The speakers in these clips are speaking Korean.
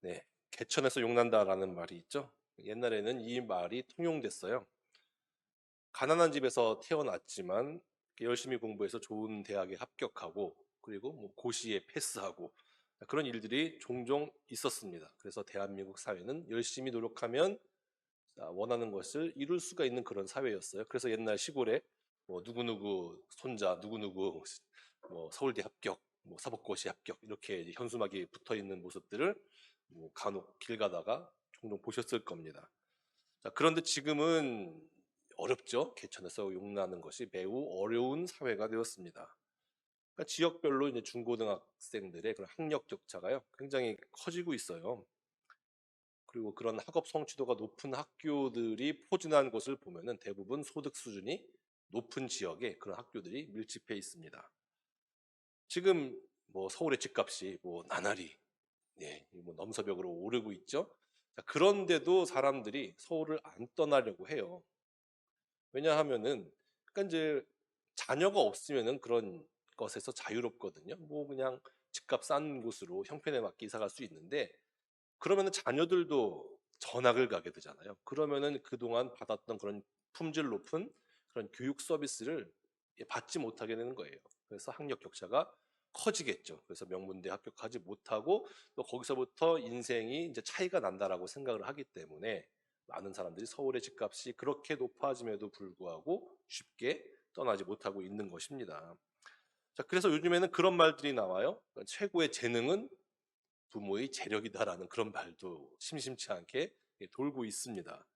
네, 개천에서 용난다라는 말이 있죠. 옛날에는 이 말이 통용됐어요. 가난한 집에서 태어났지만 열심히 공부해서 좋은 대학에 합격하고 그리고 뭐 고시에 패스하고 그런 일들이 종종 있었습니다. 그래서 대한민국 사회는 열심히 노력하면 원하는 것을 이룰 수가 있는 그런 사회였어요. 그래서 옛날 시골에 뭐 누구누구 손자, 누구누구 뭐 서울대 합격, 뭐 사법고시 합격 이렇게 이제 현수막이 붙어 있는 모습들을 뭐 간혹 길 가다가 종종 보셨을 겁니다. 자, 그런데 지금은 어렵죠. 개천에서 용나는 것이 매우 어려운 사회가 되었습니다. 그러니까 지역별로 이제 중고등학생들의 그런 학력 격차가요, 굉장히 커지고 있어요. 그리고 그런 학업 성취도가 높은 학교들이 포진한 곳을 보면은 대부분 소득 수준이 높은 지역에 그런 학교들이 밀집해 있습니다. 지금 뭐 서울의 집값이 뭐 나날이 뭐 넘사벽으로 오르고 있죠. 자, 그런데도 사람들이 서울을 안 떠나려고 해요. 왜냐하면은 그러니까 이제 자녀가 없으면은 그런 것에서 자유롭거든요. 뭐 그냥 집값 싼 곳으로 형편에 맞게 이사 갈 수 있는데 그러면은 자녀들도 전학을 가게 되잖아요. 그러면은 그동안 받았던 그런 품질 높은 그런 교육 서비스를 받지 못하게 되는 거예요. 그래서 학력 격차가 커지겠죠. 그래서 명문대 합격하지 못하고 또 거기서부터 인생이 이제 차이가 난다라고 생각을 하기 때문에 많은 사람들이 서울의 집값이 그렇게 높아짐에도 불구하고 쉽게 떠나지 못하고 있는 것입니다. 자, 그래서 요즘에는 그런 말들이 나와요. 최고의 재능은 부모의 재력이다라는 그런 말도 심심치 않게 돌고 있습니다.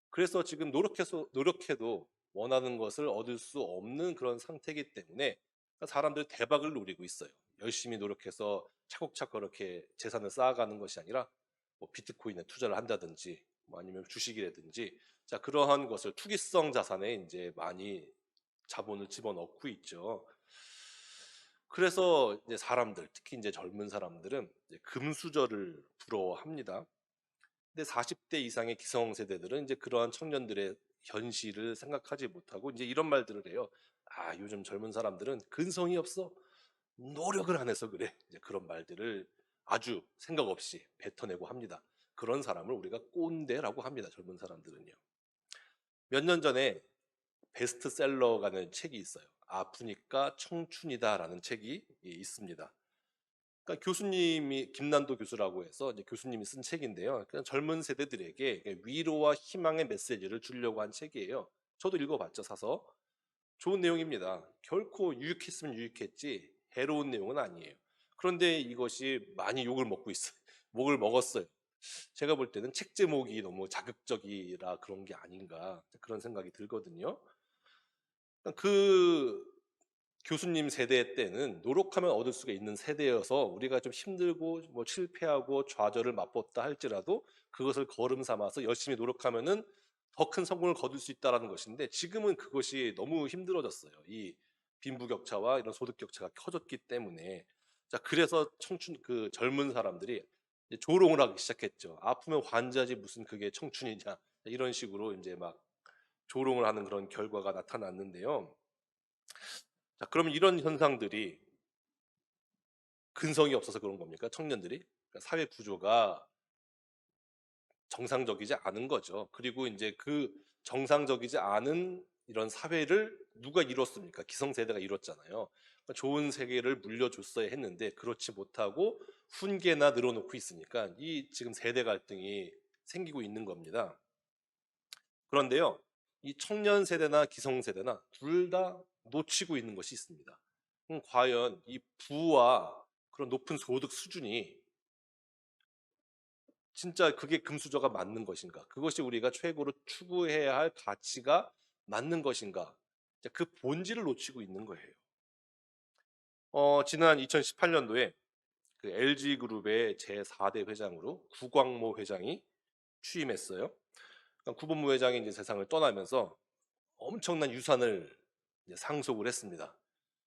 그래서 지금 노력해도 원하는 것을 얻을 수 없는 그런 상태이기 때문에 사람들 대박을 노리고 있어요. 열심히 노력해서 차곡차곡 그렇게 재산을 쌓아가는 것이 아니라 뭐 비트코인에 투자를 한다든지 뭐 아니면 주식이라든지 자, 그러한 것을 투기성 자산에 이제 많이 자본을 집어넣고 있죠. 그래서 이제 사람들, 특히 이제 젊은 사람들은 이제 금수저를 부러워합니다. 근데 40대 이상의 기성세대들은 이제 그러한 청년들의 현실을 생각하지 못하고 이제 이런 말들을 해요. 아, 요즘 젊은 사람들은 근성이 없어. 노력을 안 해서 그래. 이제 그런 말들을 아주 생각 없이 뱉어내고 합니다. 그런 사람을 우리가 꼰대라고 합니다. 젊은 사람들은요. 몇 년 전에 베스트셀러가는 책이 있어요. 아프니까 청춘이다라는 책이 있습니다. 그러니까 교수님이 김난도 교수라고 해서 이제 교수님이 쓴 책인데요. 그냥 젊은 세대들에게 위로와 희망의 메시지를 주려고 한 책이에요. 저도 읽어봤죠, 사서. 좋은 내용입니다. 결코 유익했으면 유익했지 해로운 내용은 아니에요. 그런데 이것이 많이 욕을 먹고 있어요. 목을 먹었어요. 제가 볼 때는 책 제목이 너무 자극적이라 그런 게 아닌가 그런 생각이 들거든요. 그 교수님 세대 때는 노력하면 얻을 수가 있는 세대여서 우리가 좀 힘들고 뭐 실패하고 좌절을 맛봤다 할지라도 그것을 거름 삼아서 열심히 노력하면은 더 큰 성공을 거둘 수 있다라는 것인데 지금은 그것이 너무 힘들어졌어요. 이 빈부격차와 이런 소득격차가 커졌기 때문에 자, 그래서 청춘 그 젊은 사람들이 이제 조롱을 하기 시작했죠. 아프면 환자지 무슨 그게 청춘이냐 이런 식으로 이제 막 조롱을 하는 그런 결과가 나타났는데요. 자, 그러면 이런 현상들이 근성이 없어서 그런 겁니까? 청년들이? 그러니까 사회 구조가 정상적이지 않은 거죠. 그리고 이제 그 정상적이지 않은 이런 사회를 누가 이뤘습니까? 기성세대가 이뤘잖아요. 그러니까 좋은 세계를 물려줬어야 했는데 그렇지 못하고 훈계나 늘어놓고 있으니까 이 지금 세대 갈등이 생기고 있는 겁니다. 그런데요, 이 청년 세대나 기성 세대나 둘 다 놓치고 있는 것이 있습니다. 과연 이 부와 그런 높은 소득 수준이 진짜 그게 금수저가 맞는 것인가? 그것이 우리가 최고로 추구해야 할 가치가 맞는 것인가? 그 본질을 놓치고 있는 거예요. 지난 2018년도에 그 LG그룹의 제4대 회장으로 구광모 회장이 취임했어요. 그러니까 구본모 회장이 이제 세상을 떠나면서 엄청난 유산을 이제 상속을 했습니다.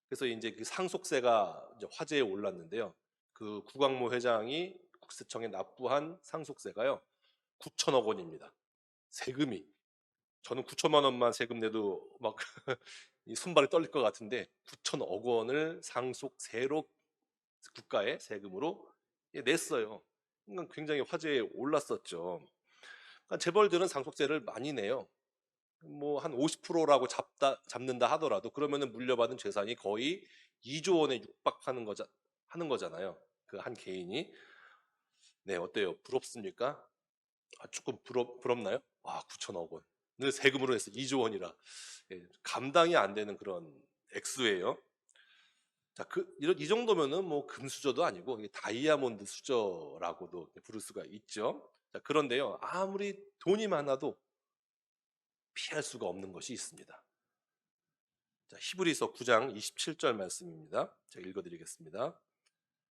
그래서 이제 그 상속세가 이제 화제에 올랐는데요. 그 구광모 회장이 국세청에 납부한 상속세가요, 9천억 원입니다. 세금이. 저는 9천만 원만 세금 내도 막 이 손발이 떨릴 것 같은데 9천억 원을 상속세로 국가의 세금으로 냈어요. 굉장히 화제에 올랐었죠. 그러니까 재벌들은 상속세를 많이 내요. 뭐 한 50%라고 잡는다 하더라도 그러면은 물려받은 재산이 거의 2조 원에 육박하는 하는 거잖아요. 그 한 개인이. 네, 어때요? 부럽습니까? 아, 조금 부럽나요? 와, 9천억 원. 늘 세금으로 해서 2조 원이라. 예, 감당이 안 되는 그런 액수예요. 자, 이 정도면은 뭐 금수저도 아니고 이게 다이아몬드 수저라고도 부를 수가 있죠. 자, 그런데요, 아무리 돈이 많아도 피할 수가 없는 것이 있습니다. 자, 히브리서 9장 27절 말씀입니다. 제가 읽어드리겠습니다.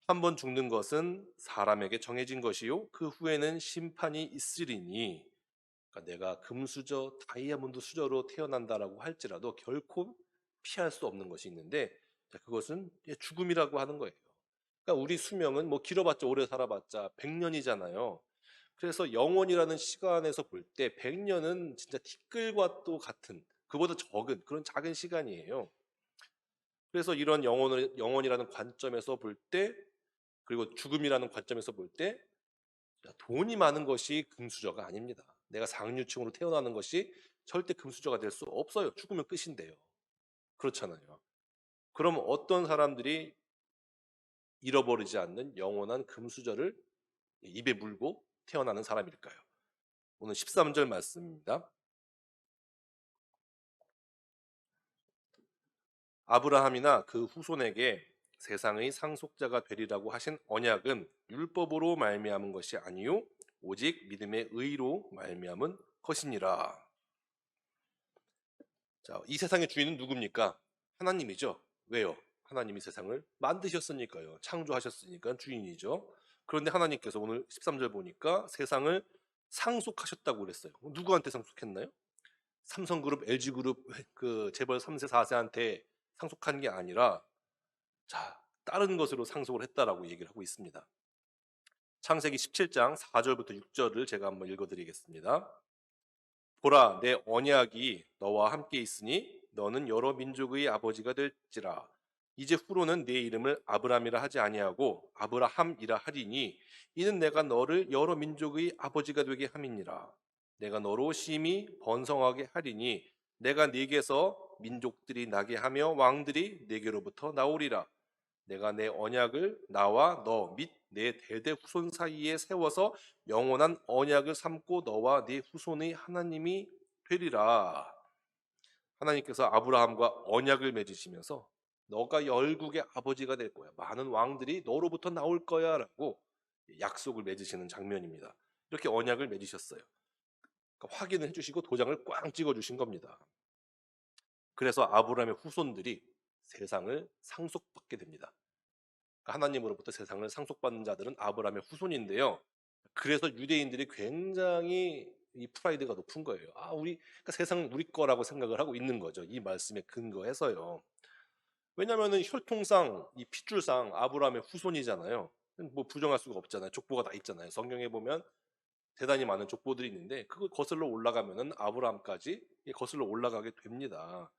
한 번 죽는 것은 사람에게 정해진 것이요 그 후에는 심판이 있으리니. 그러니까 내가 금수저, 다이아몬드 수저로 태어난다라고 할지라도 결코 피할 수 없는 것이 있는데, 자, 그것은 죽음이라고 하는 거예요. 그러니까 우리 수명은 뭐 길어봤자 오래 살아봤자 100년이잖아요. 그래서 영원이라는 시간에서 볼 때 100년은 진짜 티끌과 또 같은, 그보다 적은 그런 작은 시간이에요. 그래서 이런 영원이라는 관점에서 볼 때, 그리고 죽음이라는 관점에서 볼 때, 돈이 많은 것이 금수저가 아닙니다. 내가 상류층으로 태어나는 것이 절대 금수저가 될 수 없어요. 죽으면 끝인데요. 그렇잖아요. 그럼 어떤 사람들이 잃어버리지 않는 영원한 금수저를 입에 물고 태어나는 사람일까요? 오늘 13절 말씀입니다. 아브라함이나 그 후손에게 세상의 상속자가 되리라고 하신 언약은 율법으로 말미암은 것이 아니요 오직 믿음의 의로 말미암은 것이니라. 자, 이 세상의 주인은 누굽니까? 하나님이죠. 왜요? 하나님이 세상을 만드셨으니까요. 창조하셨으니까 주인이죠. 그런데 하나님께서 오늘 13절 보니까 세상을 상속하셨다고 그랬어요. 누구한테 상속했나요? 삼성그룹, LG그룹 그 재벌 3세, 4세한테 상속한 게 아니라, 자, 다른 것으로 상속을 했다라고 얘기를 하고 있습니다. 창세기 17장 4절부터 6절을 제가 한번 읽어드리겠습니다. 보라, 내 언약이 너와 함께 있으니 너는 여러 민족의 아버지가 될지라. 이제 후로는 내 이름을 아브람이라 하지 아니하고 아브라함이라 하리니 이는 내가 너를 여러 민족의 아버지가 되게 함이니라. 내가 너로 심히 번성하게 하리니 내가 네게서 민족들이 나게 하며 왕들이 네게로부터 나오리라. 내가 내 언약을 나와 너 및 내 대대 후손 사이에 세워서 영원한 언약을 삼고 너와 네 후손의 하나님이 되리라. 하나님께서 아브라함과 언약을 맺으시면서 너가 열국의 아버지가 될 거야. 많은 왕들이 너로부터 나올 거야 라고 약속을 맺으시는 장면입니다. 이렇게 언약을 맺으셨어요. 그러니까 확인을 해주시고 도장을 꽝 찍어주신 겁니다. 그래서 아브라함의 후손들이 세상을 상속받게 됩니다. 하나님으로부터 세상을 상속받는 자들은 아브라함의 후손인데요. 그래서 유대인들이 굉장히 이 프라이드가 높은 거예요. 그러니까 세상은 우리 거라고 생각을 하고 있는 거죠. 이 말씀에 근거해서요. 왜냐하면 혈통상, 이 핏줄상 아브라함의 후손이잖아요. 뭐 부정할 수가 없잖아요. 족보가 다 있잖아요. 성경에 보면 대단히 많은 족보들이 있는데 그걸 거슬러 올라가면은 아브라함까지 거슬러 올라가게 됩니다.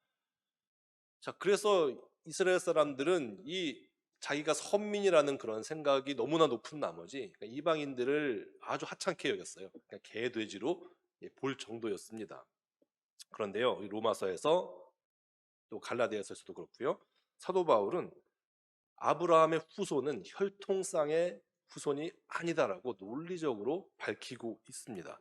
자, 그래서 이스라엘 사람들은 이 자기가 선민이라는 그런 생각이 너무나 높은 나머지 그러니까 이방인들을 아주 하찮게 여겼어요. 그러니까 개, 돼지로 볼 정도였습니다. 그런데요, 이 로마서에서 또 갈라디아서에서도 그렇고요. 사도 바울은 아브라함의 후손은 혈통상의 후손이 아니다라고 논리적으로 밝히고 있습니다.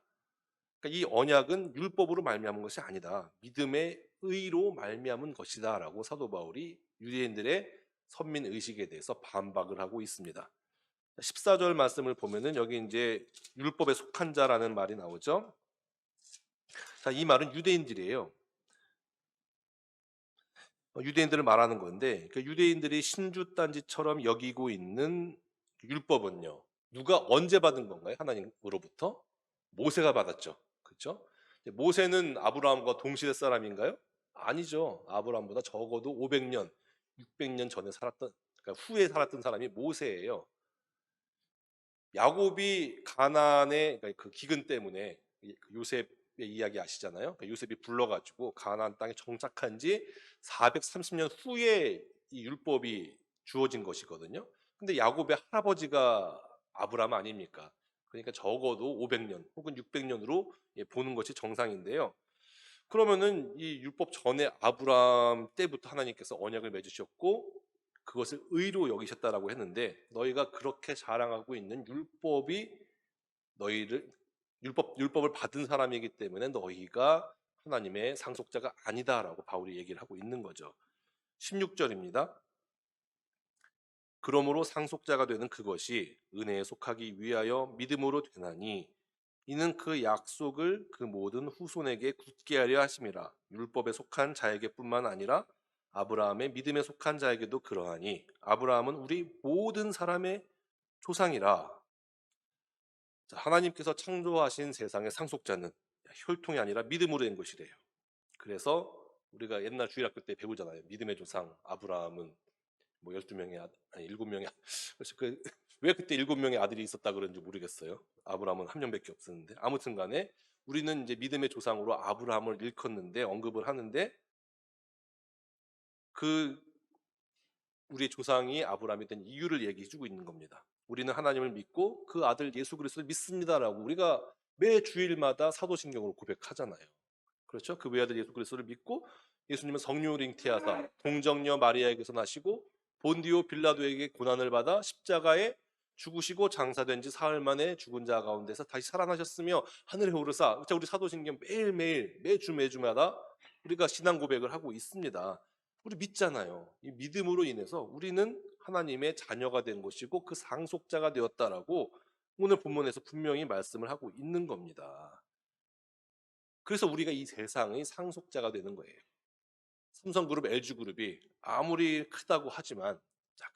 그러니까 이 언약은 율법으로 말미암은 것이 아니다. 믿음의 의로 말미암은 것이다라고 사도 바울이 유대인들의 선민 의식에 대해서 반박을 하고 있습니다. 14절 말씀을 보면은 여기 이제 율법에 속한 자라는 말이 나오죠. 자, 이 말은 유대인들이에요. 유대인들을 말하는 건데 그 유대인들이 신주단지처럼 여기고 있는 율법은요. 누가 언제 받은 건가요? 하나님으로부터? 모세가 받았죠. 그렇죠? 모세는 아브라함과 동시대 사람인가요? 아니죠. 아브라함보다 적어도 500년, 600년 전에 그러니까 후에 살았던 사람이 모세예요. 야곱이 가나안의 그러니까 그 기근 때문에 요셉의 이야기 아시잖아요. 그러니까 요셉이 불러가지고 가나안 땅에 정착한 지 430년 후에 이 율법이 주어진 것이거든요. 근데 야곱의 할아버지가 아브라함 아닙니까? 그러니까 적어도 500년 혹은 600년으로 보는 것이 정상인데요. 그러면은 이 율법 전에 아브라함 때부터 하나님께서 언약을 맺으셨고 그것을 의로 여기셨다라고 했는데, 너희가 그렇게 자랑하고 있는 율법이 너희를 율법을 받은 사람이기 때문에 너희가 하나님의 상속자가 아니다라고 바울이 얘기를 하고 있는 거죠. 16절입니다. 그러므로 상속자가 되는 그것이 은혜에 속하기 위하여 믿음으로 되나니 이는 그 약속을 그 모든 후손에게 굳게 하려 하심이라. 율법에 속한 자에게뿐만 아니라 아브라함의 믿음에 속한 자에게도 그러하니 아브라함은 우리 모든 사람의 조상이라. 자, 하나님께서 창조하신 세상의 상속자는 혈통이 아니라 믿음으로 된 것이래요. 그래서 우리가 옛날 주일학교 때 배우잖아요. 믿음의 조상 아브라함은 뭐 12명의 아니 7명의 그래서 왜 그때 7명의 아들이 있었다 그런지 모르겠어요. 아브라함은 한 명밖에 없었는데, 아무튼 간에 우리는 이제 믿음의 조상으로 아브라함을 일컫는데, 언급을 하는데, 그 우리의 조상이 아브라함이 된 이유를 얘기해 주고 있는 겁니다. 우리는 하나님을 믿고 그 아들 예수 그리스도를 믿습니다라고 우리가 매 주일마다 사도신경으로 고백하잖아요. 그렇죠? 그 외아들 예수 그리스도를 믿고 예수님은 성령으로 잉태하사 동정녀 마리아에게서 나시고 본디오 빌라도에게 고난을 받아 십자가에 죽으시고 장사된 지 사흘 만에 죽은 자 가운데서 다시 살아나셨으며 하늘에 오르사. 우리 사도신경 매일매일 매주마다 우리가 신앙 고백을 하고 있습니다. 우리 믿잖아요. 이 믿음으로 인해서 우리는 하나님의 자녀가 된 것이고 그 상속자가 되었다라고 오늘 본문에서 분명히 말씀을 하고 있는 겁니다. 그래서 우리가 이 세상의 상속자가 되는 거예요. 삼성그룹, LG그룹이 아무리 크다고 하지만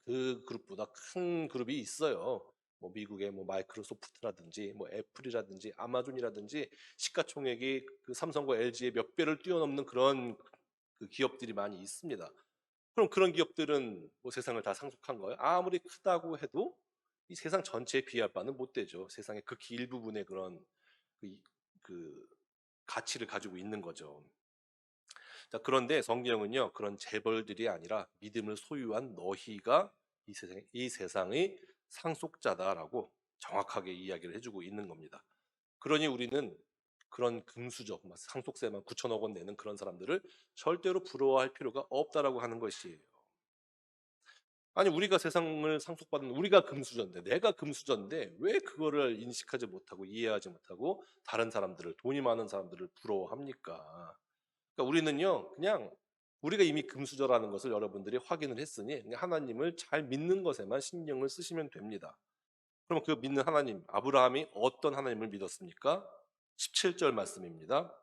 그 그룹보다 큰 그룹이 있어요. 뭐 미국의 뭐 마이크로소프트라든지 뭐 애플이라든지 아마존이라든지 시가총액이 그 삼성과 LG의 몇 배를 뛰어넘는 그런 그 기업들이 많이 있습니다. 그럼 그런 기업들은 뭐 세상을 다 상속한 거예요? 아무리 크다고 해도 이 세상 전체에 비할 바는 못 되죠. 세상의 극히 일부분의 그런 그, 그 가치를 가지고 있는 거죠. 자, 그런데 성경은요, 그런 재벌들이 아니라 믿음을 소유한 너희가 이 세상의 상속자다라고 정확하게 이야기를 해주고 있는 겁니다. 그러니 우리는 그런 금수저, 상속세만 9천억 원 내는 그런 사람들을 절대로 부러워할 필요가 없다라고 하는 것이에요. 아니, 우리가 세상을 상속받은 우리가 금수저인데, 내가 금수저인데 왜 그거를 인식하지 못하고 이해하지 못하고 다른 사람들을, 돈이 많은 사람들을 부러워합니까? 그러니까 우리는요, 그냥 우리가 이미 금수저라는 것을 여러분들이 확인을 했으니 그냥 하나님을 잘 믿는 것에만 신경을 쓰시면 됩니다. 그럼 그 믿는 하나님, 아브라함이 어떤 하나님을 믿었습니까? 17절 말씀입니다.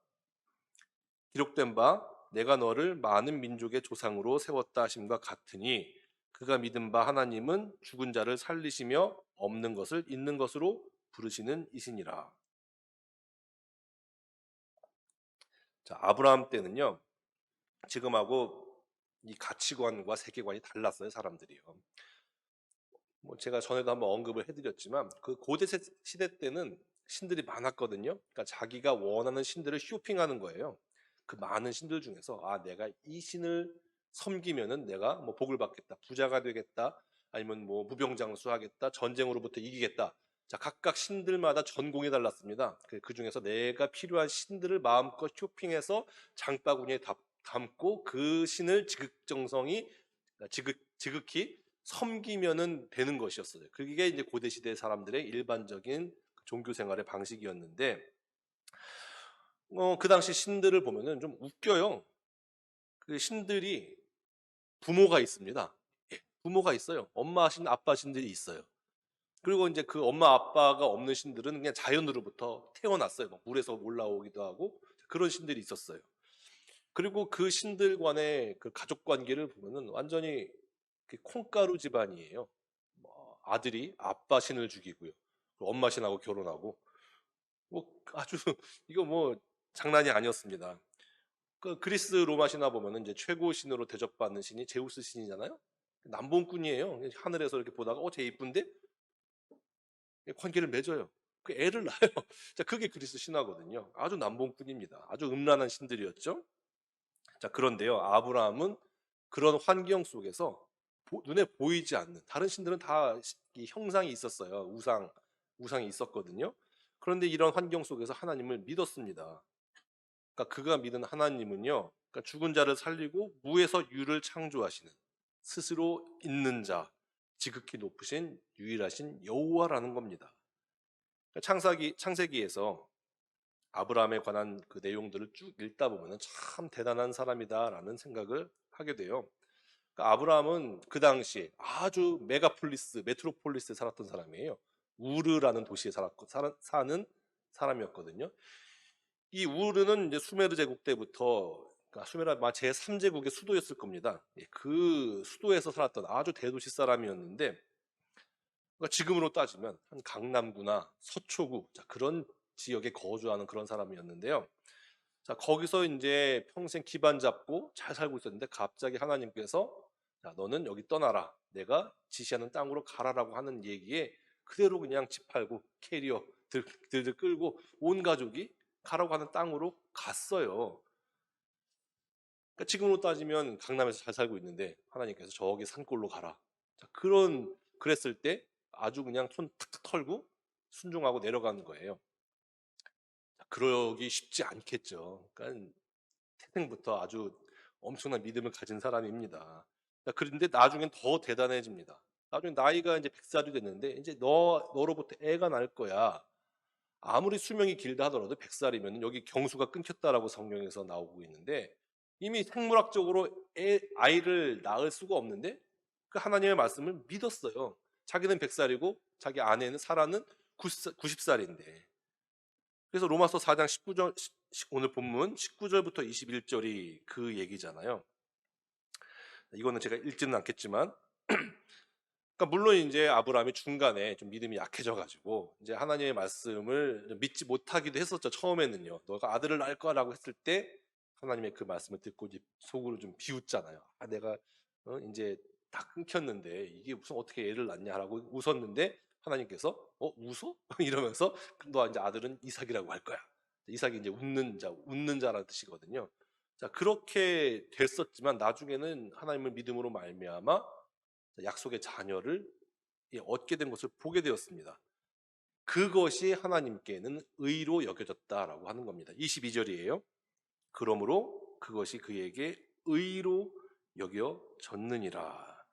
기록된 바 내가 너를 많은 민족의 조상으로 세웠다 하심과 같으니 그가 믿은 바 하나님은 죽은 자를 살리시며 없는 것을 있는 것으로 부르시는 이시니라. 자, 아브라함 때는요, 지금하고 이 가치관과 세계관이 달랐어요, 사람들이요. 뭐 제가 전에도 한번 언급을 해드렸지만 그 고대 시대 때는 신들이 많았거든요. 그러니까 자기가 원하는 신들을 쇼핑하는 거예요. 그 많은 신들 중에서 내가 이 신을 섬기면은 내가 뭐 복을 받겠다, 부자가 되겠다, 아니면 뭐 무병장수하겠다, 전쟁으로부터 이기겠다. 자, 각각 신들마다 전공이 달랐습니다. 그 중에서 내가 필요한 신들을 마음껏 쇼핑해서 장바구니에 담고 그 신을 지극히 섬기면은 되는 것이었어요. 그게 이제 고대 시대 사람들의 일반적인 종교 생활의 방식이었는데, 그 당시 신들을 보면은 좀 웃겨요. 그 신들이 부모가 있습니다. 예, 부모가 있어요. 엄마 신, 아빠 신들이 있어요. 그리고 이제 그 엄마 아빠가 없는 신들은 그냥 자연으로부터 태어났어요. 막 물에서 올라오기도 하고 그런 신들이 있었어요. 그리고 그 신들 간의 그 가족 관계를 보면은 완전히 콩가루 집안이에요. 뭐 아들이 아빠 신을 죽이고요. 엄마 신하고 결혼하고 뭐 아주 이거 뭐 장난이 아니었습니다. 그 그리스 로마 신화 보면은 이제 최고 신으로 대접받는 신이 제우스 신이잖아요. 남봉꾼이에요. 하늘에서 이렇게 보다가 쟤 이쁜데 관계를 맺어요. 그 애를 낳아요. 자, 그게 그리스 신화거든요. 아주 남봉꾼입니다. 아주 음란한 신들이었죠. 자, 그런데요, 아브라함은 그런 환경 속에서 눈에 보이지 않는 다른 신들은 다 이 형상이 있었어요. 우상, 우상이 있었거든요. 그런데 이런 환경 속에서 하나님을 믿었습니다. 그러니까 그가 믿은 하나님은요, 그러니까 죽은 자를 살리고 무에서 유를 창조하시는 스스로 있는 자, 지극히 높으신 유일하신 여호와라는 겁니다. 그러니까 창세기에서 아브라함에 관한 그 내용들을 쭉 읽다 보면 참 대단한 사람이다라는 생각을 하게 돼요. 그러니까 아브라함은 그 당시 아주 메트로폴리스에 살았던 사람이에요. 우르라는 도시에 사는 사람이었거든요. 이 우르는 이제 수메르 제국 때부터, 그러니까 수메르 제3제국의 수도였을 겁니다. 예, 그 수도에서 살았던 아주 대도시 사람이었는데, 그러니까 지금으로 따지면 한 강남구나 서초구, 자, 그런 지역에 거주하는 그런 사람이었는데요. 자, 거기서 이제 평생 기반 잡고 잘 살고 있었는데 갑자기 하나님께서, 자, 너는 여기 떠나라. 내가 지시하는 땅으로 가라라고 하는 얘기에 그대로 그냥 집 팔고 캐리어 들들 끌고 온 가족이 가라고 하는 땅으로 갔어요. 그러니까 지금으로 따지면 강남에서 잘 살고 있는데 하나님께서 저기 산골로 가라. 자, 그랬을 때 아주 그냥 손 탁탁 털고 순종하고 내려가는 거예요. 자, 그러기 쉽지 않겠죠. 그러니까 태생부터 아주 엄청난 믿음을 가진 사람입니다. 그런데 나중엔 더 대단해집니다. 나중에 나이가 이제 100살이 됐는데 이제 너로부터 애가 날 거야. 아무리 수명이 길다 하더라도 100살이면 여기 경수가 끊겼다라고 성경에서 나오고 있는데 이미 생물학적으로 아이를 낳을 수가 없는데 그 하나님의 말씀을 믿었어요. 자기는 100살이고 자기 아내는 사라는 90살인데. 그래서 로마서 4장 19절, 오늘 본문 19절부터 21절이 그 얘기잖아요. 이거는 제가 읽지는 않겠지만, 그러니까 물론 이제 아브라함이 중간에 좀 믿음이 약해져가지고 이제 하나님의 말씀을 믿지 못하기도 했었죠. 처음에는요. 너가 아들을 낳을 거라고 했을 때 하나님의 그 말씀을 듣고 이제 속으로 좀 비웃잖아요. 아, 내가 이제 다 끊겼는데 이게 무슨 어떻게 애를 낳냐라고 웃었는데 하나님께서 웃어? 이러면서 너 이제 아들은 이삭이라고 할 거야. 이삭이 이제 웃는 자라는 뜻이거든요. 자, 그렇게 됐었지만 나중에는 하나님을 믿음으로 말미암아 약속의 자녀를 얻게 된 것을 보게 되었습니다. 그것이 하나님께는 의로 여겨졌다라고 하는 겁니다. 22절이에요. 그러므로 그것이 그에게 의로 여겨졌느니라.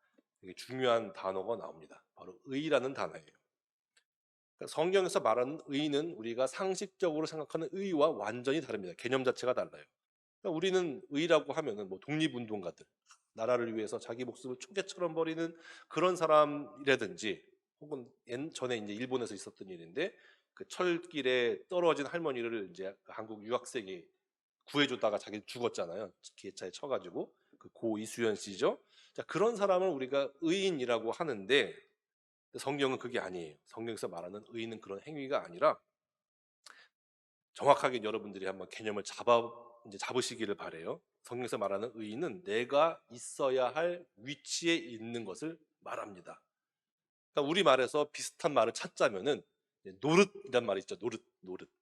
되게 중요한 단어가 나옵니다. 바로 의라는 단어예요. 그러니까 성경에서 말하는 의는 우리가 상식적으로 생각하는 의와 완전히 다릅니다. 개념 자체가 달라요. 그러니까 우리는 의라고 하면은 뭐 독립운동가들, 나라를 위해서 자기 목숨을 초계처럼 버리는 그런 사람이라든지, 혹은 전에 이제 일본에서 있었던 일인데 그 철길에 떨어진 할머니를 이제 한국 유학생이 구해줬다가 자기 죽었잖아요. 기차에 쳐가지고. 그 고 이수연 씨죠. 자, 그런 사람을 우리가 의인이라고 하는데 성경은 그게 아니에요. 성경에서 말하는 의인은 그런 행위가 아니라, 정확하게 여러분들이 한번 개념을 잡으시기를 바래요. 성경에서 말하는 의인은 내가 있어야 할 위치에 있는 것을 말합니다. 그러니까 우리 말에서 비슷한 말을 찾자면은 노릇이란 말이 있죠. 노릇.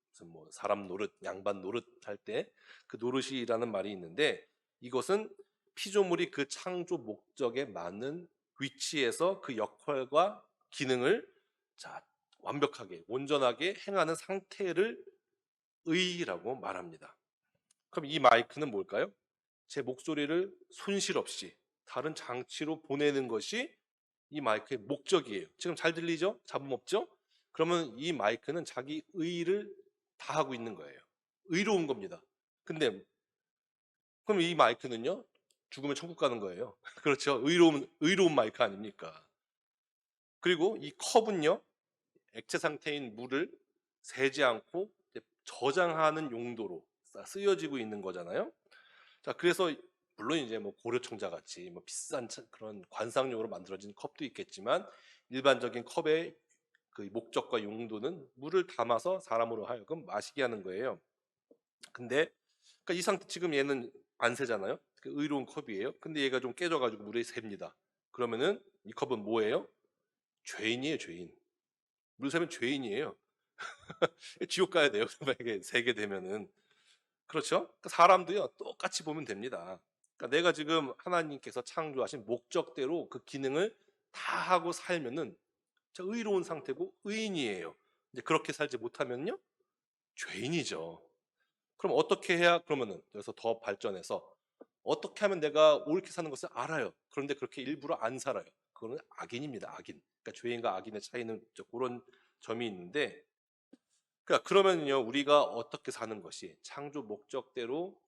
무슨 뭐 사람 노릇, 양반 노릇 할 때 그 노릇이라는 말이 있는데, 이것은 피조물이 그 창조 목적에 맞는 위치에서 그 역할과 기능을 자 완벽하게 온전하게 행하는 상태를 의라고 말합니다. 그럼 이 마이크는 뭘까요? 제 목소리를 손실 없이 다른 장치로 보내는 것이 이 마이크의 목적이에요. 지금 잘 들리죠? 잡음 없죠? 그러면 이 마이크는 자기 의의를 다 하고 있는 거예요. 의로운 겁니다. 근데 그럼 이 마이크는요? 죽으면 천국 가는 거예요. 그렇죠? 의로운 마이크 아닙니까? 그리고 이 컵은요, 액체 상태인 물을 새지 않고 저장하는 용도로 쓰여지고 있는 거잖아요. 자, 그래서 물론 이제 뭐 고려청자 같이 뭐 비싼 그런 관상용으로 만들어진 컵도 있겠지만, 일반적인 컵의 그 목적과 용도는 물을 담아서 사람으로 하여금 마시게 하는 거예요. 근데 그러니까 이 상태, 지금 얘는 안 새잖아요. 그 의로운 컵이에요. 근데 얘가 좀 깨져가지고 물에 셉니다. 그러면은 이 컵은 뭐예요? 죄인이에요, 죄인. 물 새면 죄인이에요. 지옥 가야 돼요. 만약에 새게 되면은. 그렇죠? 그러니까 사람도요, 똑같이 보면 됩니다. 그러니까 내가 지금 하나님께서 창조하신 목적대로 그 기능을 다 하고 살면은 의로운 상태고 의인이에요. 이제 그렇게 살지 못하면요, 죄인이죠. 그럼 어떻게 해야, 그러면은 여기서 더 발전해서 어떻게 하면 내가 옳게 사는 것을 알아요. 그런데 그렇게 일부러 안 살아요. 그거는 악인입니다. 악인. 그러니까 죄인과 악인의 차이는 그런 점이 있는데, 그러니까 그러면요, 우리가 어떻게 사는 것이 창조 목적대로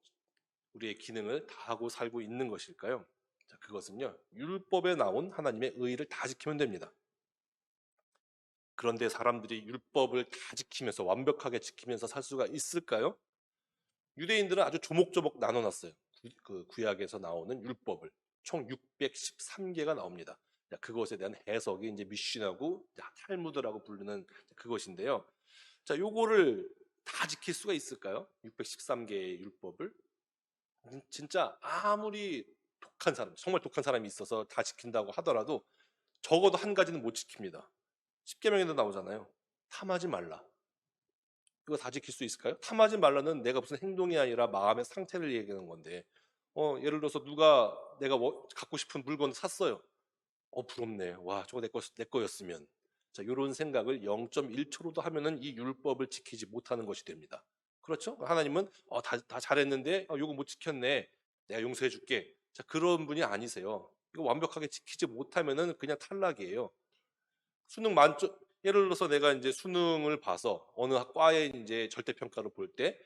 우리의 기능을 다하고 살고 있는 것일까요? 자, 그것은요, 율법에 나온 하나님의 의의를 다 지키면 됩니다. 그런데 사람들이 율법을 다 지키면서, 완벽하게 지키면서 살 수가 있을까요? 유대인들은 아주 조목조목 나눠놨어요. 그 구약에서 나오는 율법을 총 613개가 나옵니다. 그것에 대한 해석이 이제 미신하고 탈무드라고 부르는 그것인데요. 자, 요거를 다 지킬 수가 있을까요? 613개의 율법을? 진짜 아무리 독한 사람, 정말 독한 사람이 있어서 다 지킨다고 하더라도 적어도 한 가지는 못 지킵니다. 십계명에도 나오잖아요. 탐하지 말라. 이거 다 지킬 수 있을까요? 탐하지 말라는 내가 무슨 행동이 아니라 마음의 상태를 얘기하는 건데, 예를 들어서 누가 내가 갖고 싶은 물건 샀어요. 부럽네. 와, 저거 내 거였으면. 자, 이런 생각을 0.1초로도 하면은 이 율법을 지키지 못하는 것이 됩니다. 그렇죠? 하나님은 다 잘했는데 요거 못 지켰네. 내가 용서해 줄게. 자, 그런 분이 아니세요. 이거 완벽하게 지키지 못하면은 그냥 탈락이에요. 수능 만점, 예를 들어서 내가 이제 수능을 봐서 어느 과에 이제 절대평가를 볼 때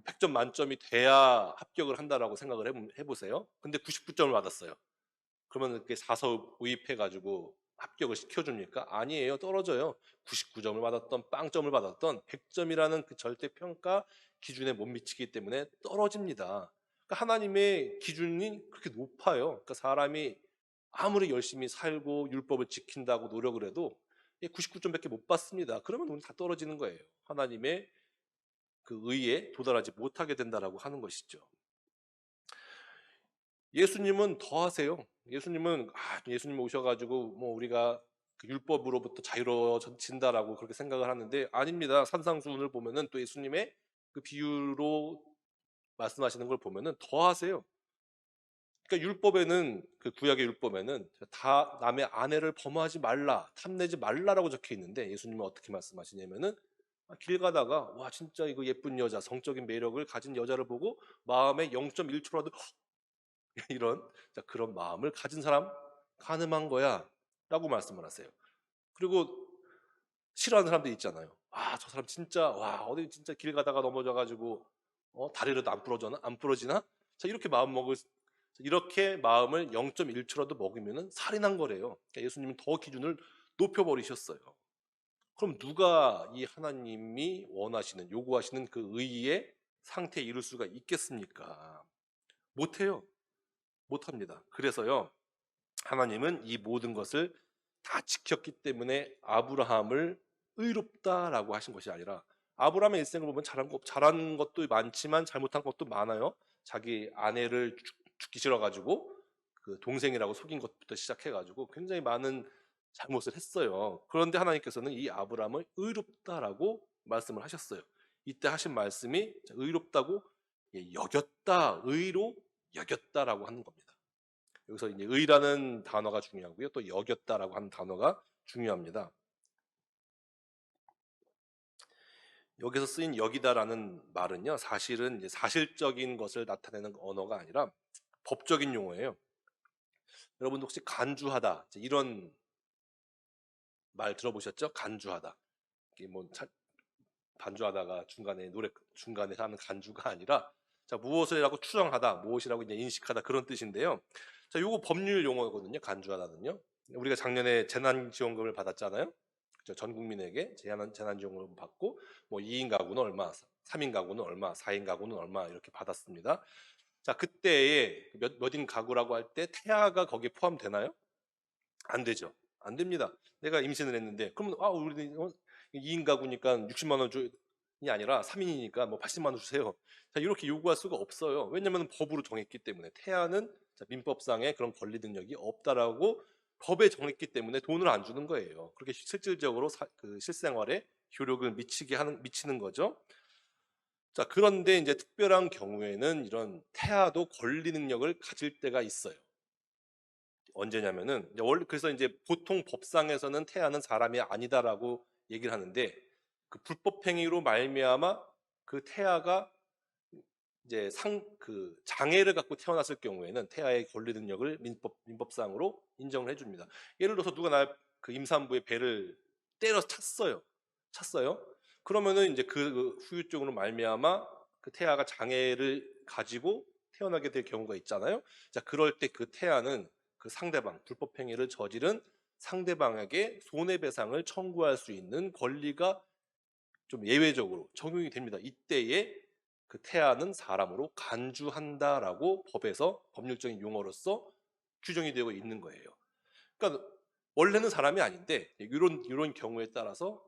100점 만점이 돼야 합격을 한다라고 생각을 해보세요. 근데 99점을 받았어요. 그러면 그게 사서 구입해가지고 합격을 시켜줍니까? 아니에요. 떨어져요. 99점을 받았던 빵점을 받았던 100점이라는 그 절대평가 기준에 못 미치기 때문에 떨어집니다. 그러니까 하나님의 기준이 그렇게 높아요. 그러니까 사람이 아무리 열심히 살고 율법을 지킨다고 노력을 해도 99점밖에 못 받습니다. 그러면 우리 다 떨어지는 거예요. 하나님의 그 의에 도달하지 못하게 된다라고 하는 것이죠. 예수님은 더 하세요. 예수님 오셔가지고 뭐 우리가 그 율법으로부터 자유로워진다라고 그렇게 생각을 하는데 아닙니다. 산상수훈을 보면은 또 예수님의 그 비유로 말씀하시는 걸 보면은 더 하세요. 그러니까 율법에는, 그 구약의 율법에는 다 남의 아내를 범하지 말라, 탐내지 말라라고 적혀 있는데 예수님은 어떻게 말씀하시냐면은 길 가다가 와 진짜 이거 예쁜 여자, 성적인 매력을 가진 여자를 보고 마음에 0.1초라도 이런, 자, 그런 마음을 가진 사람 가늠한 거야 라고 말씀을 하세요. 그리고 싫어하는 사람들 있잖아요. 저 사람 진짜, 어디 진짜 길 가다가 넘어져가지고 다리라도 안 부러지나? 자, 이렇게 마음을 0.1초라도 먹으면 살인한 거래요. 그러니까 예수님은 더 기준을 높여버리셨어요. 그럼 누가 이 하나님이 원하시는, 요구하시는 그 의의 상태에 이룰 수가 있겠습니까? 못해요. 못합니다. 그래서요, 하나님은 이 모든 것을 다 지켰기 때문에 아브라함을 의롭다라고 하신 것이 아니라, 아브라함의 일생을 보면 잘한 것도 많지만 잘못한 것도 많아요. 자기 아내를 죽기 싫어가지고 그 동생이라고 속인 것부터 시작해가지고 굉장히 많은 잘못을 했어요. 그런데 하나님께서는 이 아브라함을 의롭다라고 말씀을 하셨어요. 이때 하신 말씀이 의롭다고 여겼다, 의로 여겼다라고 하는 겁니다. 여기서 이제 의라는 단어가 중요하고요. 또 여겼다라고 하는 단어가 중요합니다. 여기서 쓰인 여기다라는 말은요, 사실은 이제 사실적인 것을 나타내는 언어가 아니라 법적인 용어예요. 여러분도 혹시 간주하다 이런 말 들어보셨죠? 간주하다. 이게 뭐 반주하다가 중간에 하는 간주가 아니라, 자, 무엇이라고 추정하다, 무엇이라고 이제 인식하다, 그런 뜻인데요. 자, 요거 법률 용어거든요. 간주하다는요. 우리가 작년에 재난지원금을 받았잖아요. 그렇죠? 전 국민에게 재난지원금을 받고 뭐 2인 가구는 얼마, 3인 가구는 얼마, 4인 가구는 얼마 이렇게 받았습니다. 자, 그때에 몇인 가구라고 할 때 태아가 거기에 포함되나요? 안 되죠. 안 됩니다. 내가 임신을 했는데 그러면 우리 2인 가구니까 60만 원이 아니라 3인이니까 뭐 80만 원 주세요. 자, 이렇게 요구할 수가 없어요. 왜냐하면 법으로 정했기 때문에. 태아는 민법상의 그런 권리 능력이 없다라고 법에 정했기 때문에 돈을 안 주는 거예요. 그렇게 실질적으로 그 실생활에 효력을 미치는 거죠. 자, 그런데 이제 특별한 경우에는 이런 태아도 권리 능력을 가질 때가 있어요. 언제냐면은 원래, 그래서 이제 보통 법상에서는 태아는 사람이 아니다라고 얘기를 하는데, 그 불법 행위로 말미암아 그 태아가 이제 장애를 갖고 태어났을 경우에는 태아의 권리 능력을 민법상으로 인정을 해줍니다. 예를 들어서 누가 그 임산부의 배를 때려 찼어요. 그러면은 이제 그 후유증으로 말미암아 그 태아가 장애를 가지고 태어나게 될 경우가 있잖아요. 자, 그럴 때 그 태아는 그 상대방, 불법 행위를 저지른 상대방에게 손해배상을 청구할 수 있는 권리가 좀 예외적으로 적용이 됩니다. 이때에 그 태아는 사람으로 간주한다라고 법에서 법률적인 용어로서 규정이 되고 있는 거예요. 그러니까 원래는 사람이 아닌데 이런 경우에 따라서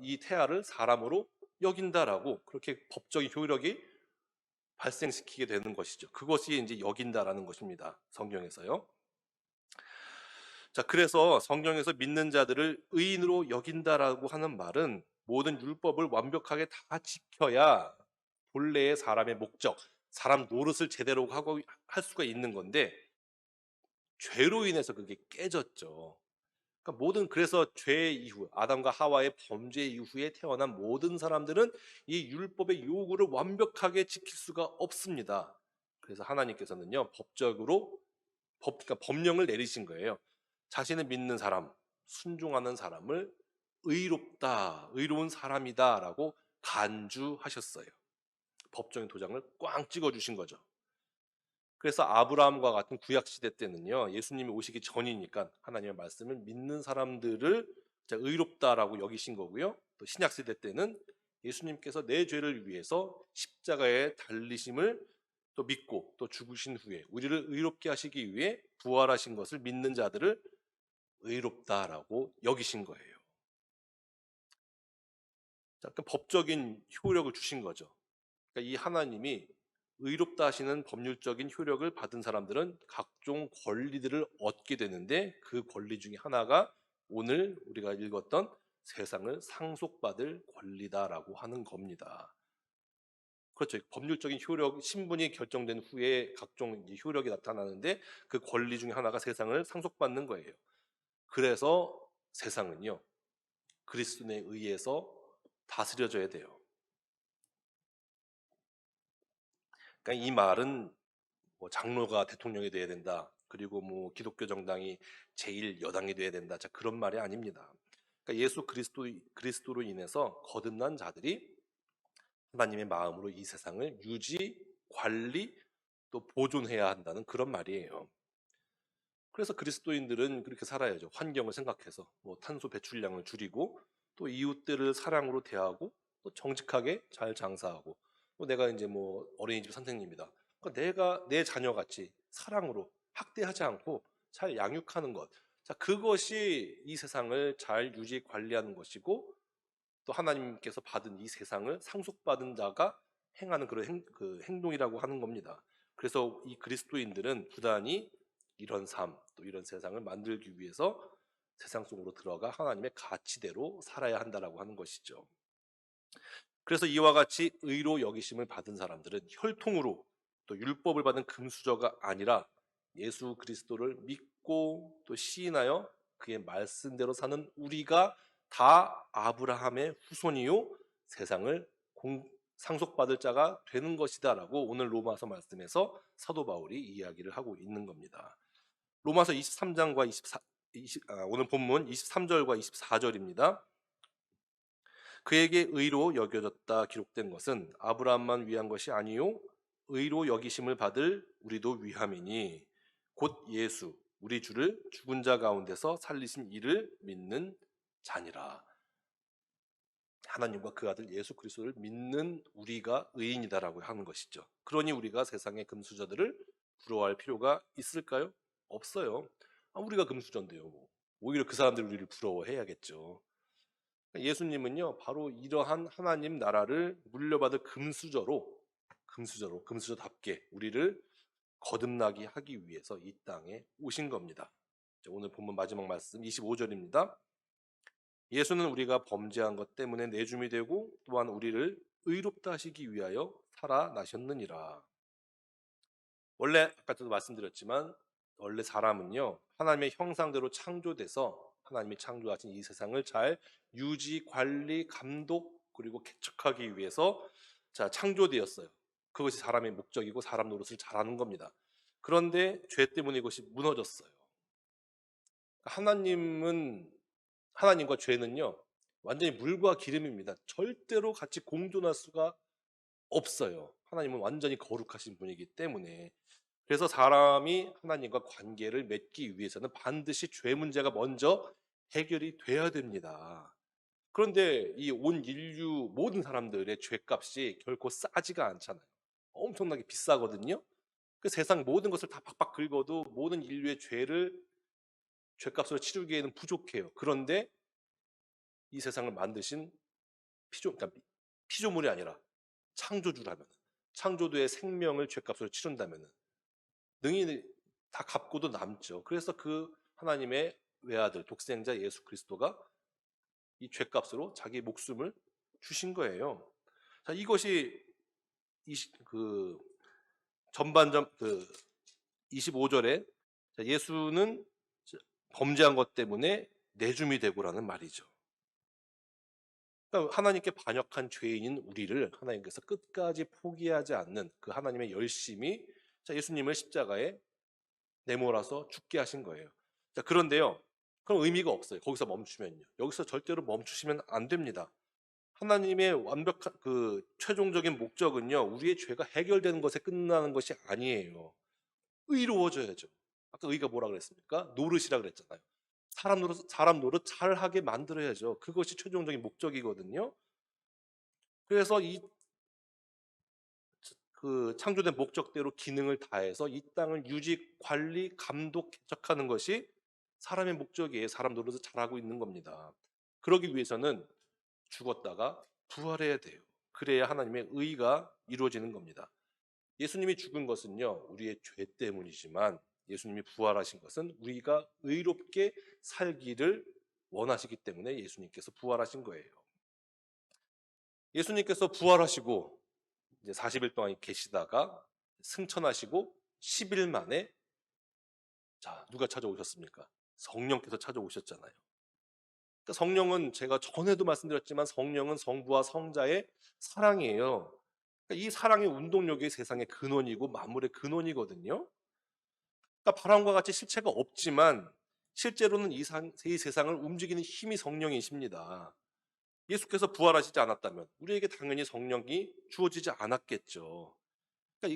이 태아를 사람으로 여긴다라고 그렇게 법적인 효력이 발생시키게 되는 것이죠. 그것이 이제 여긴다라는 것입니다. 성경에서요. 자, 그래서 성경에서 믿는 자들을 의인으로 여긴다라고 하는 말은 모든 율법을 완벽하게 다 지켜야 본래의 사람의 목적, 사람 노릇을 제대로 하고 할 수가 있는 건데 죄로 인해서 그게 깨졌죠. 그러니까 그래서 죄 이후 아담과 하와의 범죄 이후에 태어난 모든 사람들은 이 율법의 요구를 완벽하게 지킬 수가 없습니다. 그래서 하나님께서는요 그러니까 법령을 내리신 거예요. 자신을 믿는 사람, 순종하는 사람을 의로운 사람이다라고 간주하셨어요. 법정의 도장을 꽝 찍어주신 거죠. 그래서 아브라함과 같은 구약 시대 때는요, 예수님이 오시기 전이니까 하나님의 말씀을 믿는 사람들을 의롭다라고 여기신 거고요. 또 신약 시대 때는 예수님께서 내 죄를 위해서 십자가에 달리심을 또 믿고 또 죽으신 후에 우리를 의롭게 하시기 위해 부활하신 것을 믿는 자들을 의롭다라고 여기신 거예요. 자, 그 법적인 효력을 주신 거죠. 그러니까 이 하나님이 의롭다 하시는 법률적인 효력을 받은 사람들은 각종 권리들을 얻게 되는데 그 권리 중에 하나가 오늘 우리가 읽었던 세상을 상속받을 권리다라고 하는 겁니다. 그렇죠. 법률적인 효력, 신분이 결정된 후에 각종 효력이 나타나는데 그 권리 중에 하나가 세상을 상속받는 거예요. 그래서 세상은요, 그리스도에 의해서 다스려져야 돼요. 그러니까 이 말은 뭐 장로가 대통령이 돼야 된다. 그리고 뭐 기독교 정당이 제일 여당이 돼야 된다. 자, 그런 말이 아닙니다. 그러니까 예수 그리스도로 인해서 거듭난 자들이 하나님의 마음으로 이 세상을 유지, 관리, 또 보존해야 한다는 그런 말이에요. 그래서 그리스도인들은 그렇게 살아야죠. 환경을 생각해서 뭐 탄소 배출량을 줄이고 또 이웃들을 사랑으로 대하고 또 정직하게 잘 장사하고 또 내가 이제 뭐 어린이집 선생님이다. 그러니까 내가 내 자녀같이 사랑으로 학대하지 않고 잘 양육하는 것. 자, 그것이 이 세상을 잘 유지 관리하는 것이고 또 하나님께서 받은 이 세상을 상속받은 자가 행하는 그 행동이라고 하는 겁니다. 그래서 이 그리스도인들은 부단히 이런 삶, 또 이런 세상을 만들기 위해서 세상 속으로 들어가 하나님의 가치대로 살아야 한다라고 하는 것이죠. 그래서 이와 같이 의로 여기심을 받은 사람들은 혈통으로 또 율법을 받은 금수저가 아니라 예수 그리스도를 믿고 또 시인하여 그의 말씀대로 사는 우리가 다 아브라함의 후손이요 세상을 상속받을 자가 되는 것이다라고 오늘 로마서 말씀에서 사도 바울이 이야기를 하고 있는 겁니다. 로마서 23장과 오늘 본문 23절과 24절입니다. 그에게 의로 여겨졌다 기록된 것은 아브라함만 위한 것이 아니요 의로 여기심을 받을 우리도 위함이니 곧 예수 우리 주를 죽은 자 가운데서 살리신 이를 믿는 자니라. 하나님과 그 아들 예수 그리스도를 믿는 우리가 의인이다라고 하는 것이죠. 그러니 우리가 세상의 금수저들을 부러워할 필요가 있을까요? 없어요. 우리가 금수저인데요. 뭐. 오히려 그 사람들이 우리를 부러워해야겠죠. 예수님은요 바로 이러한 하나님 나라를 물려받을 금수저답게 우리를 거듭나게 하기 위해서 이 땅에 오신 겁니다. 오늘 본문 마지막 말씀 25절입니다. 예수는 우리가 범죄한 것 때문에 내줌이 되고 또한 우리를 의롭다 하시기 위하여 살아나셨느니라. 원래 아까도 말씀드렸지만 원래 사람은요 하나님의 형상대로 창조돼서 하나님이 창조하신 이 세상을 잘 유지, 관리, 감독 그리고 개척하기 위해서 창조되었어요. 그것이 사람의 목적이고 사람 노릇을 잘하는 겁니다. 그런데 죄 때문에 이것이 무너졌어요. 하나님과 죄는요 완전히 물과 기름입니다. 절대로 같이 공존할 수가 없어요. 하나님은 완전히 거룩하신 분이기 때문에. 그래서 사람이 하나님과 관계를 맺기 위해서는 반드시 죄 문제가 먼저 해결이 돼야 됩니다. 그런데 이 온 인류 모든 사람들의 죄값이 결코 싸지가 않잖아요. 엄청나게 비싸거든요. 그 세상 모든 것을 다 박박 긁어도 모든 인류의 죄값으로 치르기에는 부족해요. 그런데 이 세상을 만드신 그러니까 피조물이 아니라 창조주라면, 창조주의 생명을 죄값으로 치른다면 능히 다 갚고도 남죠. 그래서 그 하나님의 외아들 독생자 예수 그리스도가 이 죄값으로 자기 목숨을 주신 거예요. 자, 이것이 전반전 25절에 예수는 범죄한 것 때문에 내줌이 되고라는 말이죠. 그러니까 하나님께 반역한 죄인인 우리를 하나님께서 끝까지 포기하지 않는 그 하나님의 열심이 예수님을 십자가에 내몰아서 죽게 하신 거예요. 자, 그런데요, 그럼 의미가 없어요. 거기서 멈추면요. 여기서 절대로 멈추시면 안 됩니다. 하나님의 완벽한 최종적인 목적은요, 우리의 죄가 해결되는 것에 끝나는 것이 아니에요. 의로워져야죠. 아까 의가 뭐라 그랬습니까? 노릇이라 그랬잖아요. 사람 노릇 잘하게 만들어야죠. 그것이 최종적인 목적이거든요. 그래서 창조된 목적대로 기능을 다해서 이 땅을 유지, 관리, 감독, 개척하는 것이 사람의 목적이에요. 사람 노릇을 잘하고 있는 겁니다. 그러기 위해서는 죽었다가 부활해야 돼요. 그래야 하나님의 의가 이루어지는 겁니다. 예수님이 죽은 것은요, 우리의 죄 때문이지만 예수님이 부활하신 것은 우리가 의롭게 살기를 원하시기 때문에 예수님께서 부활하신 거예요. 예수님께서 부활하시고 이제 40일 동안 계시다가 승천하시고 10일 만에 누가 찾아오셨습니까? 성령께서 찾아오셨잖아요. 그러니까 성령은 제가 전에도 말씀드렸지만 성령은 성부와 성자의 사랑이에요. 그러니까 이 사랑의 운동력이 세상의 근원이고 만물의 근원이거든요. 그러니까 바람과 같이 실체가 없지만 실제로는 이 세상을 움직이는 힘이 성령이십니다. 예수께서 부활하시지 않았다면 우리에게 당연히 성령이 주어지지 않았겠죠.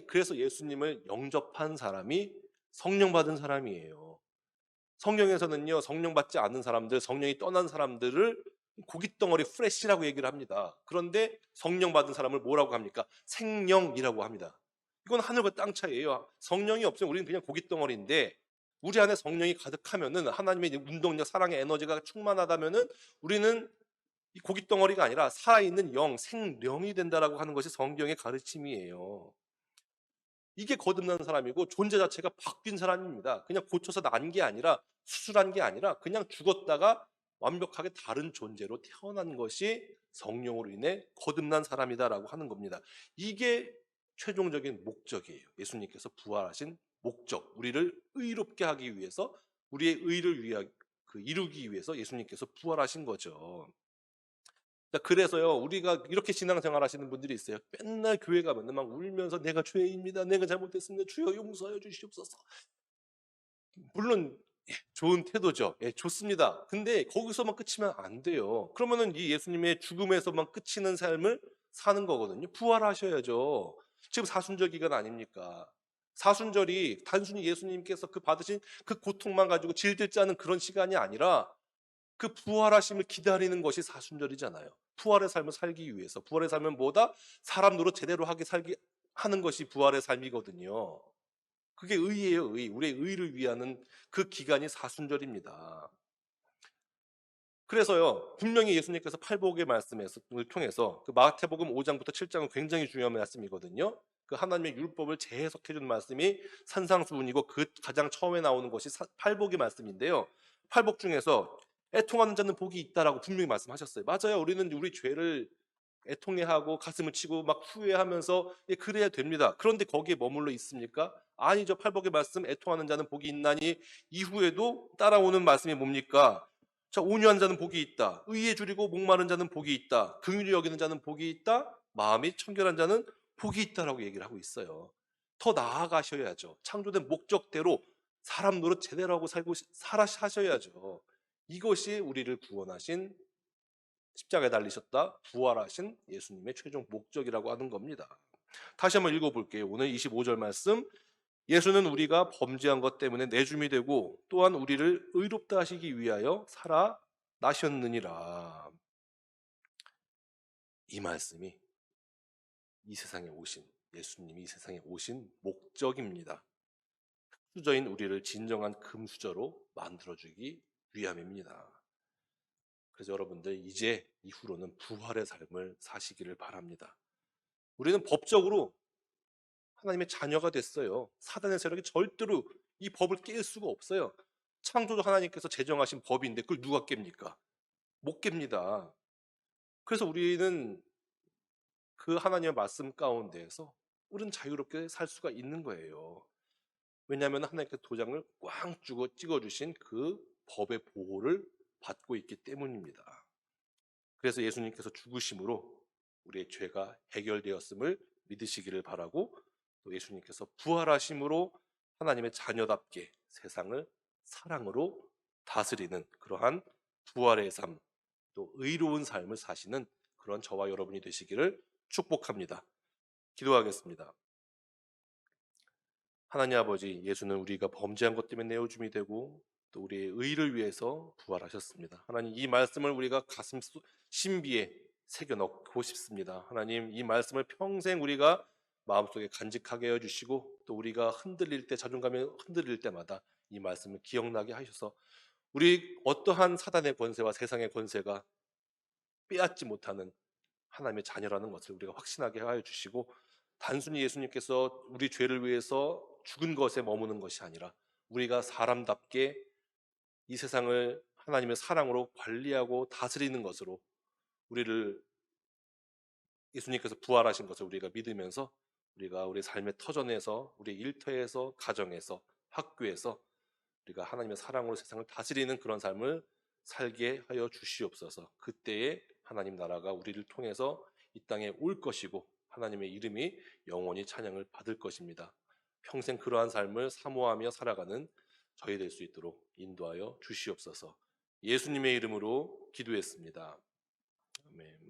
그래서 예수님을 영접한 사람이 성령 받은 사람이에요. 성경에서는요, 성령 받지 않는 사람들, 성령이 떠난 사람들을 고깃덩어리 프레시라고 얘기를 합니다. 그런데 성령 받은 사람을 뭐라고 합니까? 생령이라고 합니다. 이건 하늘과 땅 차이예요. 성령이 없으면 우리는 그냥 고깃덩어리인데 우리 안에 성령이 가득하면은 하나님의 운동력, 사랑의 에너지가 충만하다면은 우리는 이 고깃덩어리가 아니라 살아있는 영, 생령이 된다라고 하는 것이 성경의 가르침이에요. 이게 거듭난 사람이고 존재 자체가 바뀐 사람입니다. 그냥 고쳐서 난 게 아니라 수술한 게 아니라 그냥 죽었다가 완벽하게 다른 존재로 태어난 것이 성령으로 인해 거듭난 사람이다라고 하는 겁니다. 이게 최종적인 목적이에요. 예수님께서 부활하신 목적, 우리를 의롭게 하기 위해서 우리의 의를 이루기 위해서 예수님께서 부활하신 거죠. 그래서요, 우리가 이렇게 신앙생활 하시는 분들이 있어요. 맨날 교회 가면 막 울면서 내가 죄인입니다. 내가 잘못했습니다. 주여 용서하여 주시옵소서. 물론 좋은 태도죠. 좋습니다. 근데 거기서만 끝이면 안 돼요. 그러면은 이 예수님의 죽음에서만 끝이는 삶을 사는 거거든요. 부활하셔야죠. 지금 사순절 기간 아닙니까? 사순절이 단순히 예수님께서 받으신 그 고통만 가지고 질질 짜는 그런 시간이 아니라 그 부활하심을 기다리는 것이 사순절이잖아요. 부활의 삶을 살기 위해서. 부활의 삶은 뭐다? 사람 노릇 제대로 하는 것이 부활의 삶이거든요. 그게 의예요, 의. 우리의 의를 위하는 그 기간이 사순절입니다. 그래서요, 분명히 예수님께서 팔복의 말씀을 통해서 그 마태복음 5장부터 7장은 굉장히 중요한 말씀이거든요. 그 하나님의 율법을 재해석해 주는 말씀이 산상수훈이고 그 가장 처음에 나오는 것이 팔복의 말씀인데요. 팔복 중에서 애통하는 자는 복이 있다라고 분명히 말씀하셨어요. 맞아요. 우리는 우리 죄를 애통해하고 가슴을 치고 막 후회하면서 그래야 됩니다. 그런데 거기에 머물러 있습니까? 아니죠. 팔복의 말씀 애통하는 자는 복이 있나니 이후에도 따라오는 말씀이 뭡니까? 자, 온유한 자는 복이 있다. 의에 줄이고 목마른 자는 복이 있다. 긍휼히 여기는 자는 복이 있다. 마음이 청결한 자는 복이 있다라고 얘기를 하고 있어요. 더 나아가셔야죠. 창조된 목적대로 사람 노릇 제대로 하고 하셔야죠. 이것이 우리를 구원하신, 십자가에 달리셨다 부활하신 예수님의 최종 목적이라고 하는 겁니다. 다시 한번 읽어볼게요. 오늘 25절 말씀. 예수는 우리가 범죄한 것 때문에 내줌이 되고 또한 우리를 의롭다 하시기 위하여 살아나셨느니라. 이 말씀이 이 세상에 오신, 예수님이 이 세상에 오신 목적입니다. 흙수저인 우리를 진정한 금수저로 만들어주기 위함입니다. 그래서 여러분들 이제 이후로는 부활의 삶을 사시기를 바랍니다. 우리는 법적으로 하나님의 자녀가 됐어요. 사단의 세력이 절대로 이 법을 깰 수가 없어요. 창조주 하나님께서 제정하신 법인데 그걸 누가 깹니까? 못 깹니다. 그래서 우리는 그 하나님의 말씀 가운데에서 우리는 자유롭게 살 수가 있는 거예요. 왜냐하면 하나님께서 도장을 꽝 찍어주신 그 법의 보호를 받고 있기 때문입니다. 그래서 예수님께서 죽으심으로 우리의 죄가 해결되었음을 믿으시기를 바라고, 또 예수님께서 부활하심으로 하나님의 자녀답게 세상을 사랑으로 다스리는 그러한 부활의 삶, 또 의로운 삶을 사시는 그런 저와 여러분이 되시기를 축복합니다. 기도하겠습니다. 하나님 아버지, 예수는 우리가 범죄한 것 때문에 내어줌이 되고 또 우리의 의를 위해서 부활하셨습니다. 하나님, 이 말씀을 우리가 가슴 신비에 새겨 넣고 싶습니다. 하나님, 이 말씀을 평생 우리가 마음속에 간직하게 해주시고 또 우리가 흔들릴 때, 자존감이 흔들릴 때마다 이 말씀을 기억나게 하셔서 우리 어떠한 사단의 권세와 세상의 권세가 빼앗지 못하는 하나님의 자녀라는 것을 우리가 확신하게 하여 주시고, 단순히 예수님께서 우리 죄를 위해서 죽은 것에 머무는 것이 아니라 우리가 사람답게 이 세상을 하나님의 사랑으로 관리하고 다스리는 것으로 우리를, 예수님께서 부활하신 것을 우리가 믿으면서 우리가 우리 삶의 터전에서, 우리 일터에서, 가정에서, 학교에서 우리가 하나님의 사랑으로 세상을 다스리는 그런 삶을 살게 하여 주시옵소서. 그때에 하나님 나라가 우리를 통해서 이 땅에 올 것이고 하나님의 이름이 영원히 찬양을 받을 것입니다. 평생 그러한 삶을 사모하며 살아가는 저희 될 수 있도록 인도하여 주시옵소서. 예수님의 이름으로 기도했습니다. 아멘.